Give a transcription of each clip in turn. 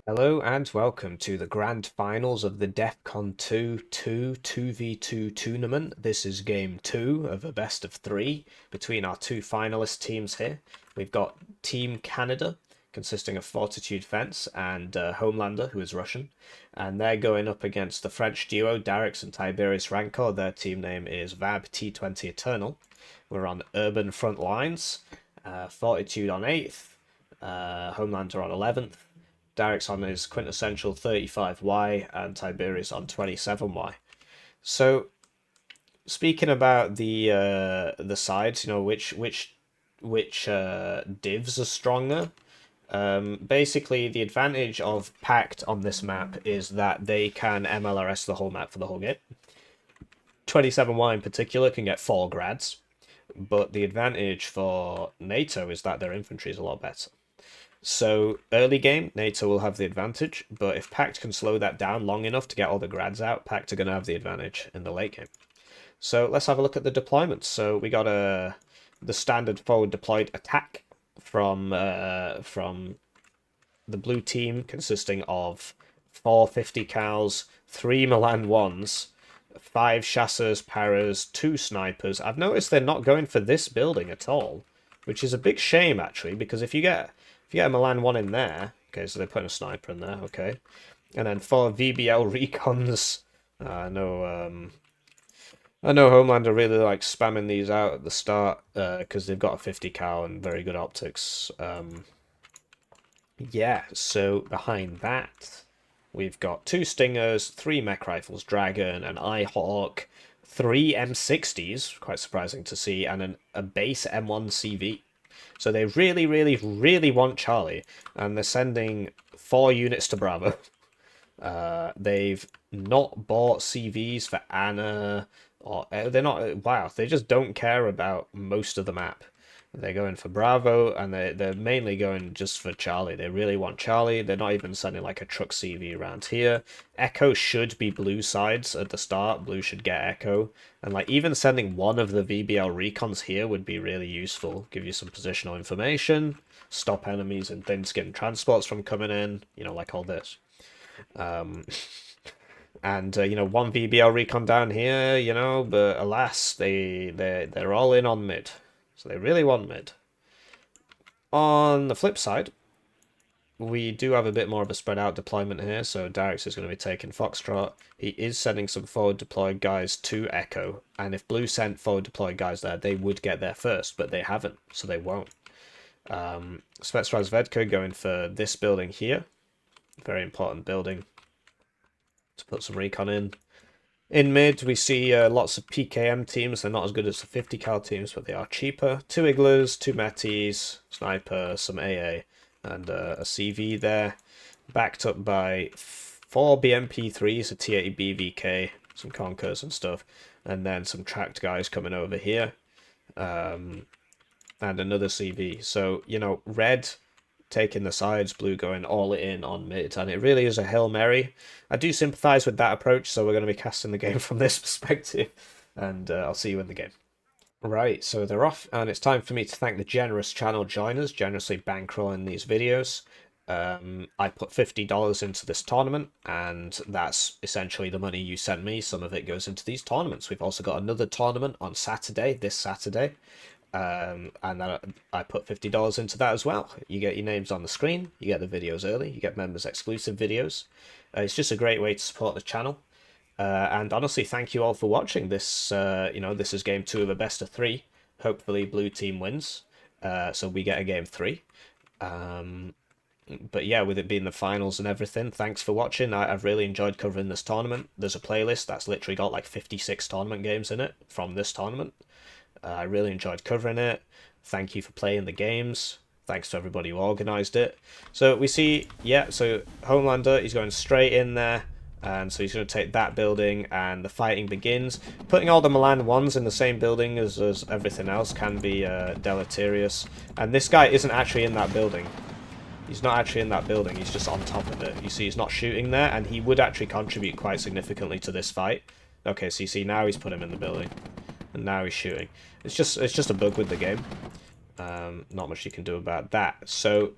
Hello and welcome to the grand finals of the DEFCON 2v2 tournament. This is game 2 of a best of 3 between our two finalist teams here. We've got Team Canada, consisting of Fortitude Fence and Homelander, who is Russian. And they're going up against the French duo, Darricks and Tiberius Rancor. Their team name is VAB T20 Eternal. We're on urban front lines. Fortitude on 8th, Homelander on 11th. Darricks on his quintessential 35Y and Tiberius on 27Y. So, speaking about the sides, which divs are stronger. Basically, the advantage of Pact on this map is that they can MLRS the whole map for the whole game. 27Y in particular can get 4 grads, but the advantage for NATO is that their infantry is a lot better. So, early game, NATO will have the advantage, but if Pact can slow that down long enough to get all the grads out, Pact are going to have the advantage in the late game. So, let's have a look at the deployments. So, we got the standard forward deployed attack from the blue team, consisting of 4 50 cals, 3 Milan 1s, 5 chasseurs, paras, 2 snipers. I've noticed they're not going for this building at all, which is a big shame, actually, because if you get a Milan 1 in there... Okay, so they're putting a sniper in there, okay. And then 4 VBL recons. I know Homelander really likes spamming these out at the start, because they've got a 50 cal and very good optics. Yeah, so behind that, we've got 2 Stingers, 3 mech rifles, Dragon, an Eyehawk, 3 M60s, quite surprising to see, and a base M1 CV. So they really, really, really want Charlie, and they're sending 4 units to Bravo. They've not bought CVs for Anna, or they're not. Wow, they just don't care about most of the map. They're going for Bravo, and they're mainly going just for Charlie. They really want Charlie. They're not even sending like a truck CV around here. Echo should be blue sides at the start. Blue should get Echo. And like even sending one of the VBL recons here would be really useful. Give you some positional information. Stop enemies and thin skin transports from coming in. You know, like all this. And one VBL recon down here, but alas, they're all in on mid. So they really want mid. On the flip side, we do have a bit more of a spread out deployment here, so Darricks is going to be taking Foxtrot. He is sending some forward deployed guys to Echo, and if Blue sent forward deployed guys there, they would get there first, but they haven't, so they won't. Spetsnaz Vedka going for this building here. Very important building to put some recon in. In mid, we see lots of PKM teams. They're not as good as the 50 cal teams, but they are cheaper. 2 Iglas, 2 Metis, Sniper, some AA, and a CV there. Backed up by 4 BMP3s, a T80 BVK, some Conkers and stuff. And then some tracked guys coming over here. And another CV. So, red taking the sides, blue going all in on mid, and it really is a Hail Mary. I do sympathise with that approach, so we're going to be casting the game from this perspective, and I'll see you in the game. Right, so they're off, and it's time for me to thank the generous channel joiners, generously bankrolling these videos. I put $50 into this tournament, and that's essentially the money you sent me. Some of it goes into these tournaments. We've also got another tournament on Saturday, this Saturday. And then I put $50 into that as well. You get your names on the screen, you get the videos early, you get members exclusive videos. It's just a great way to support the channel. And honestly, thank you all for watching this. This is game 2 of a best of 3. Hopefully blue team wins, so we get a game 3. But yeah, with it being the finals and everything, thanks for watching. I've really enjoyed covering this tournament. There's a playlist that's literally got like 56 tournament games in it from this tournament. I really enjoyed covering it. Thank you for playing the games. Thanks to everybody who organised it. So we see, yeah, so Homelander, he's going straight in there. And so he's going to take that building, and the fighting begins. Putting all the Milan 1s in the same building as everything else can be deleterious. And this guy isn't actually in that building. He's not actually in that building, he's just on top of it. You see, he's not shooting there, and he would actually contribute quite significantly to this fight. Okay, so you see, now he's put him in the building. And now he's shooting. It's just a bug with the game. Not much you can do about that. So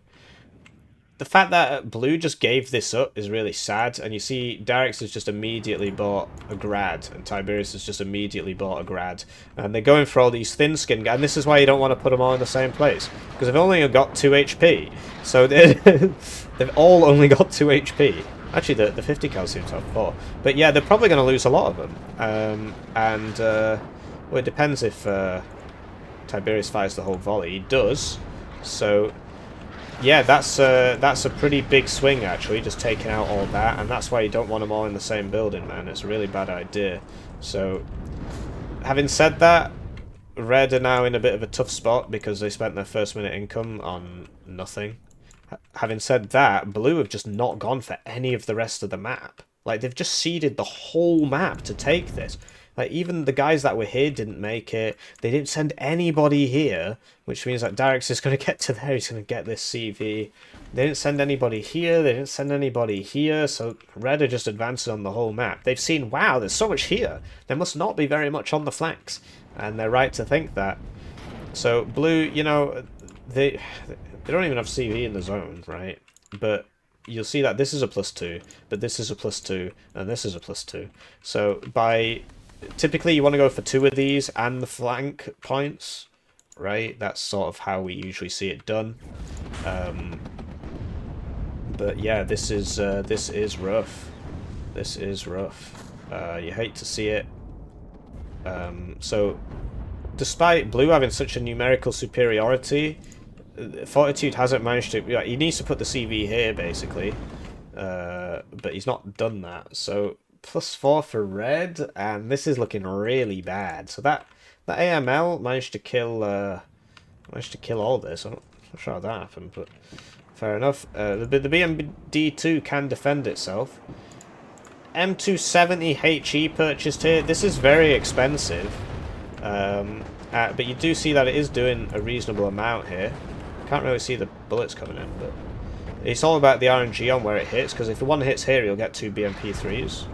the fact that Blue just gave this up is really sad, and you see Darricks has just immediately bought a grad, and Tiberius has just immediately bought a grad, and they're going for all these thin-skinned guys, and this is why you don't want to put them all in the same place, because they've only got 2 HP, so they've all only got 2 HP. Actually, the 50 cal seems to have 4, but yeah, they're probably going to lose a lot of them, well, it depends if Tiberius fires the whole volley. He does, so... yeah, that's a pretty big swing, actually, just taking out all that, and that's why you don't want them all in the same building, man. It's a really bad idea. So, having said that, Red are now in a bit of a tough spot because they spent their first minute income on nothing. Having said that, Blue have just not gone for any of the rest of the map. Like, they've just seeded the whole map to take this. Like, even the guys that were here didn't make it. They didn't send anybody here, which means that Darricks is going to get to there. He's going to get this CV. They didn't send anybody here. They didn't send anybody here. So Red are just advancing on the whole map. They've seen, wow, there's so much here. There must not be very much on the flanks. And they're right to think that. So Blue, you know, they don't even have CV in the zone, right? But you'll see that this is a +2, but this is a +2, and this is a +2. So by... typically, you want to go for 2 of these and the flank points, right? That's sort of how we usually see it done. But yeah, this is rough. This is rough. You hate to see it. So, despite Blue having such a numerical superiority, Fortitude hasn't managed to... yeah, he needs to put the CV here, basically. But he's not done that, so... +4 for Red, and this is looking really bad. So that AML managed to kill all this. I'm not sure how that happened, but fair enough. The BMD2 can defend itself. M270 HE purchased here. This is very expensive, but you do see that it is doing a reasonable amount here. Can't really see the bullets coming in, but it's all about the RNG on where it hits, because if the one hits here, you'll get 2 BMP3s.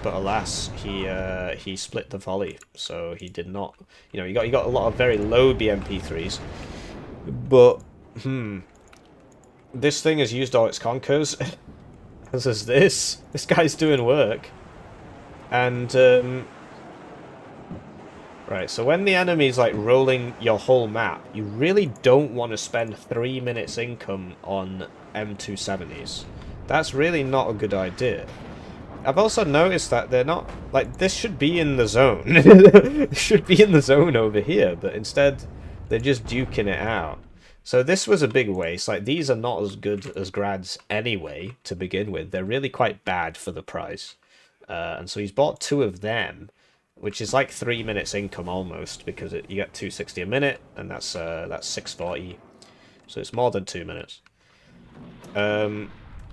But alas, he split the volley, so he did not. You know, you got a lot of very low BMP3s, but this thing has used all its conkers. As is this. This guy's doing work, and right. So when the enemy's like rolling your whole map, you really don't want to spend 3 minutes income on M270s. That's really not a good idea. I've also noticed that they're not... like, this should be in the zone. It should be in the zone over here, but instead they're just duking it out. So this was a big waste. Like, these are not as good as grads anyway, to begin with. They're really quite bad for the price. And so he's bought 2 of them, which is like 3 minutes income almost, because you get 260 a minute, and that's 640. So it's more than 2 minutes.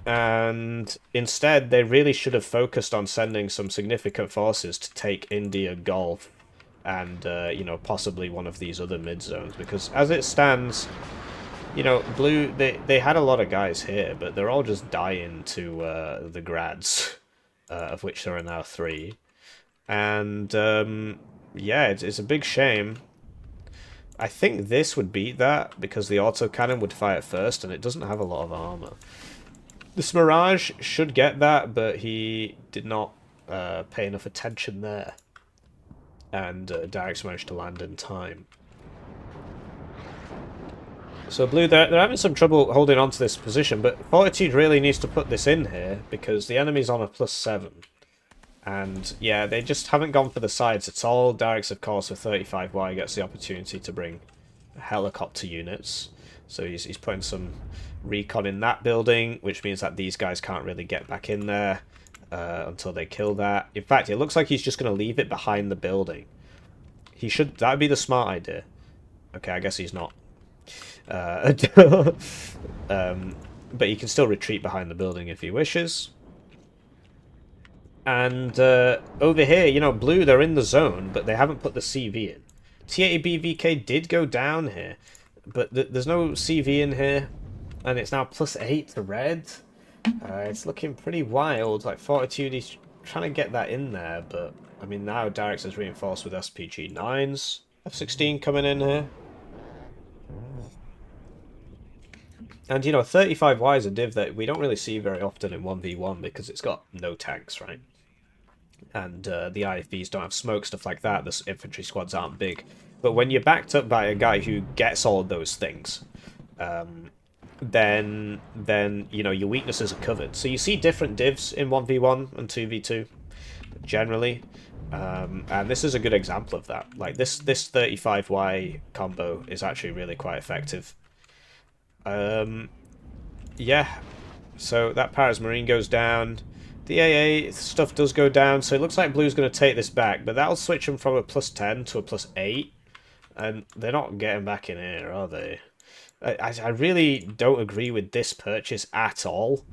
And instead, they really should have focused on sending some significant forces to take India, Gulf, and, you know, possibly one of these other mid-zones. Because as it stands, you know, Blue, they had a lot of guys here, but they're all just dying to the grads, of which there are now 3. And, yeah, it's a big shame. I think this would beat that, because the autocannon would fire first, and it doesn't have a lot of armor. This Mirage should get that, but he did not pay enough attention there. And Darricks managed to land in time. So Blue, they're having some trouble holding on to this position, but Fortitude really needs to put this in here, because the enemy's on a +7. And yeah, they just haven't gone for the sides at all. Darricks, of course, with 35Y gets the opportunity to bring helicopter units. So he's putting some recon in that building, which means that these guys can't really get back in there until they kill that. In fact, it looks like he's just going to leave it behind the building. He should... that would be the smart idea. Okay, I guess he's not. But he can still retreat behind the building if he wishes. And over here, you know, Blue, they're in the zone, but they haven't put the CV in. T80BVK did go down here, but there's no CV in here. And it's now +8 to Red. It's looking pretty wild. Like, Fortitude, he's trying to get that in there, but... I mean, now Darricks is reinforced with SPG-9s. F-16 coming in here. And, you know, 35Y is a div that we don't really see very often in 1v1 because it's got no tanks, right? And the IFVs don't have smoke, stuff like that. The infantry squads aren't big. But when you're backed up by a guy who gets all of those things, then you know, your weaknesses are covered. So you see different divs in 1v1 and 2v2, generally. And this is a good example of that. Like, this 35Y combo is actually really quite effective. Yeah, so that Paris Marine goes down. The AA stuff does go down, so it looks like Blue's going to take this back, but that'll switch them from a +10 to a +8, and they're not getting back in here, are they? I really don't agree with this purchase at all,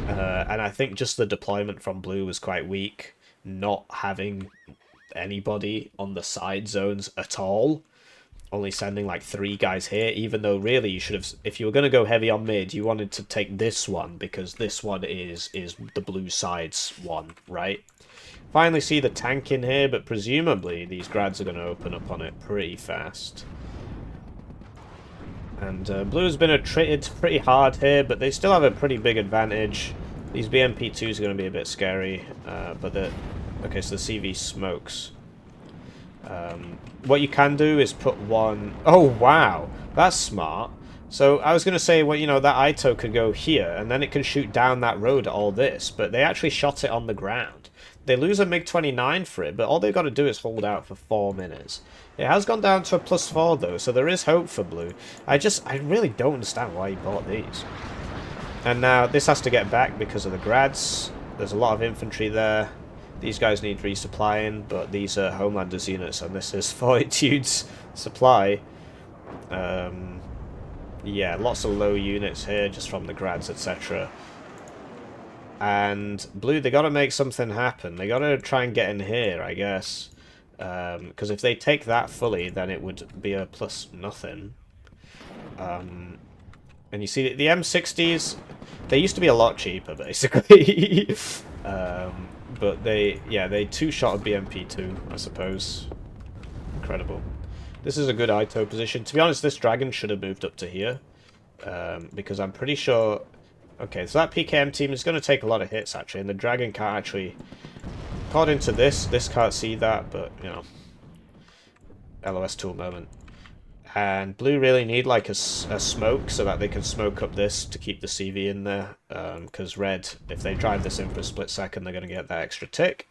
and I think just the deployment from Blue was quite weak, not having anybody on the side zones at all. Only sending like 3 guys here, even though really you should have, if you were going to go heavy on mid, you wanted to take this one, because this one is the blue side's one, right? Finally see the tank in here, but presumably these grads are going to open up on it pretty fast. And blue's been treated pretty hard here, but they still have a pretty big advantage. These BMP2s are going to be a bit scary, but the... Okay, so the CV smokes. What you can do is put one... Oh, wow! That's smart. So I was going to say, well, you know, that ITO could go here, and then it can shoot down that road at all this, but they actually shot it on the ground. They lose a MiG-29 for it, but all they've got to do is hold out for 4 minutes. It has gone down to a +4, though, so there is hope for Blue. I really don't understand why he bought these. And now this has to get back because of the grads. There's a lot of infantry there. These guys need resupplying, but these are Homelanders units, and this is Fortitude's supply. Yeah, lots of low units here, just from the grads, etc. And Blue, they got to make something happen. They got to try and get in here, I guess. Because if they take that fully, then it would be a +0. And you see, the M60s, they used to be a lot cheaper, basically. But they two-shot a BMP2, I suppose. Incredible. This is a good ITO position. To be honest, this dragon should have moved up to here. Because I'm pretty sure... Okay, so that PKM team is going to take a lot of hits, actually. And the dragon can't actually... According to this can't see that, but, you know... LOS tool moment. And Blue really need like a smoke so that they can smoke up this to keep the CV in there. Because Red, if they drive this in for a split second, they're going to get that extra tick.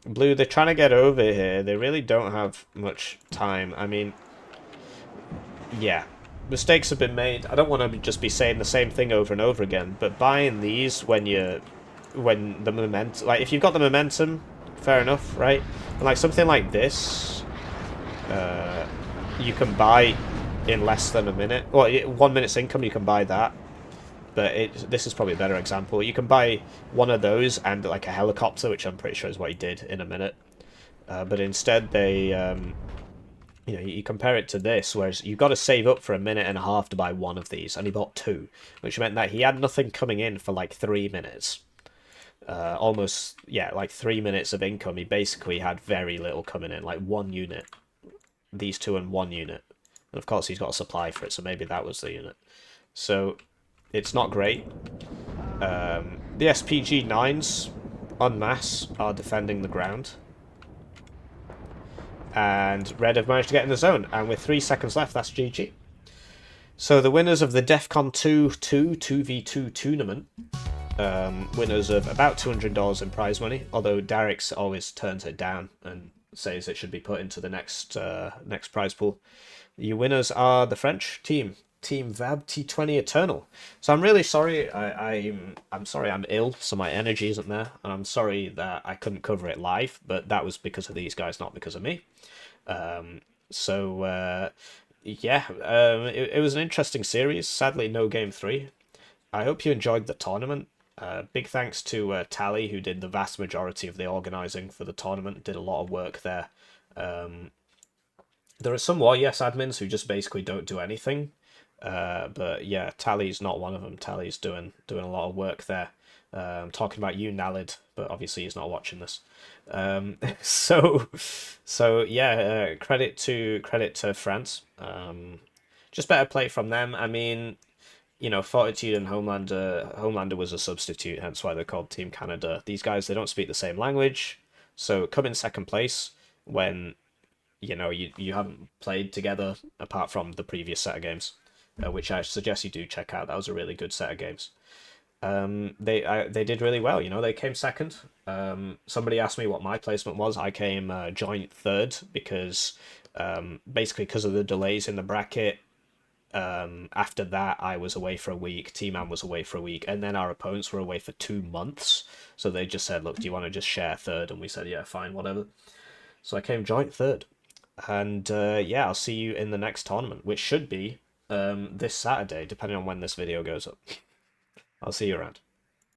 Blue, they're trying to get over here. They really don't have much time. I mean, yeah, mistakes have been made. I don't want to just be saying the same thing over and over again, but buying these when the momentum, like if you've got the momentum, fair enough, right? And like something like this, you can buy in less than a minute. Well, 1 minute's income, you can buy that. But this is probably a better example. You can buy one of those and like a helicopter, which I'm pretty sure is what he did in a minute. But instead they, you know, you compare it to this, whereas you've got to save up for a minute and a half to buy one of these, and he bought 2, which meant that he had nothing coming in for like 3 minutes. Almost, yeah, like 3 minutes of income. He basically had very little coming in, like 1 unit. These 2 and 1 unit. And of course he's got a supply for it, so maybe that was the unit. So it's not great. The SPG-9s en masse are defending the ground. And Red have managed to get in the zone. And with 3 seconds left, that's GG. So the winners of the DEFCON 2v2 tournament, winners of about $200 in prize money, although Darricks always turns it down and says it should be put into the next prize pool. The winners are the French team, Team Vab T20 Eternal. So I'm really sorry. I'm sorry I'm ill, so my energy isn't there, and I'm sorry that I couldn't cover it live. But that was because of these guys, not because of me. It was an interesting series. Sadly, no game 3. I hope you enjoyed the tournament. Big thanks to Tally, who did the vast majority of the organising for the tournament. Did a lot of work there. There are some YES admins who just basically don't do anything. But yeah, Tally's not one of them. Tally's doing a lot of work there. Talking about you, Nalid, but obviously he's not watching this. So yeah, credit to France. Just better play from them. I mean, you know, Fortitude and Homelander was a substitute, hence why they're called Team Canada. These guys, they don't speak the same language, so come in second place when, you know, you haven't played together apart from the previous set of games, which I suggest you do check out. That was a really good set of games. They did really well. You know, they came second. Somebody asked me what my placement was. I came joint third because basically because of the delays in the bracket. After that, I was away for a week. T-Man was away for a week, and then our opponents were away for 2 months. So they just said, "Look, do you want to just share third?" And we said, "Yeah, fine, whatever." So I came joint third, and yeah, I'll see you in the next tournament, which should be this Saturday, depending on when this video goes up. I'll see you around.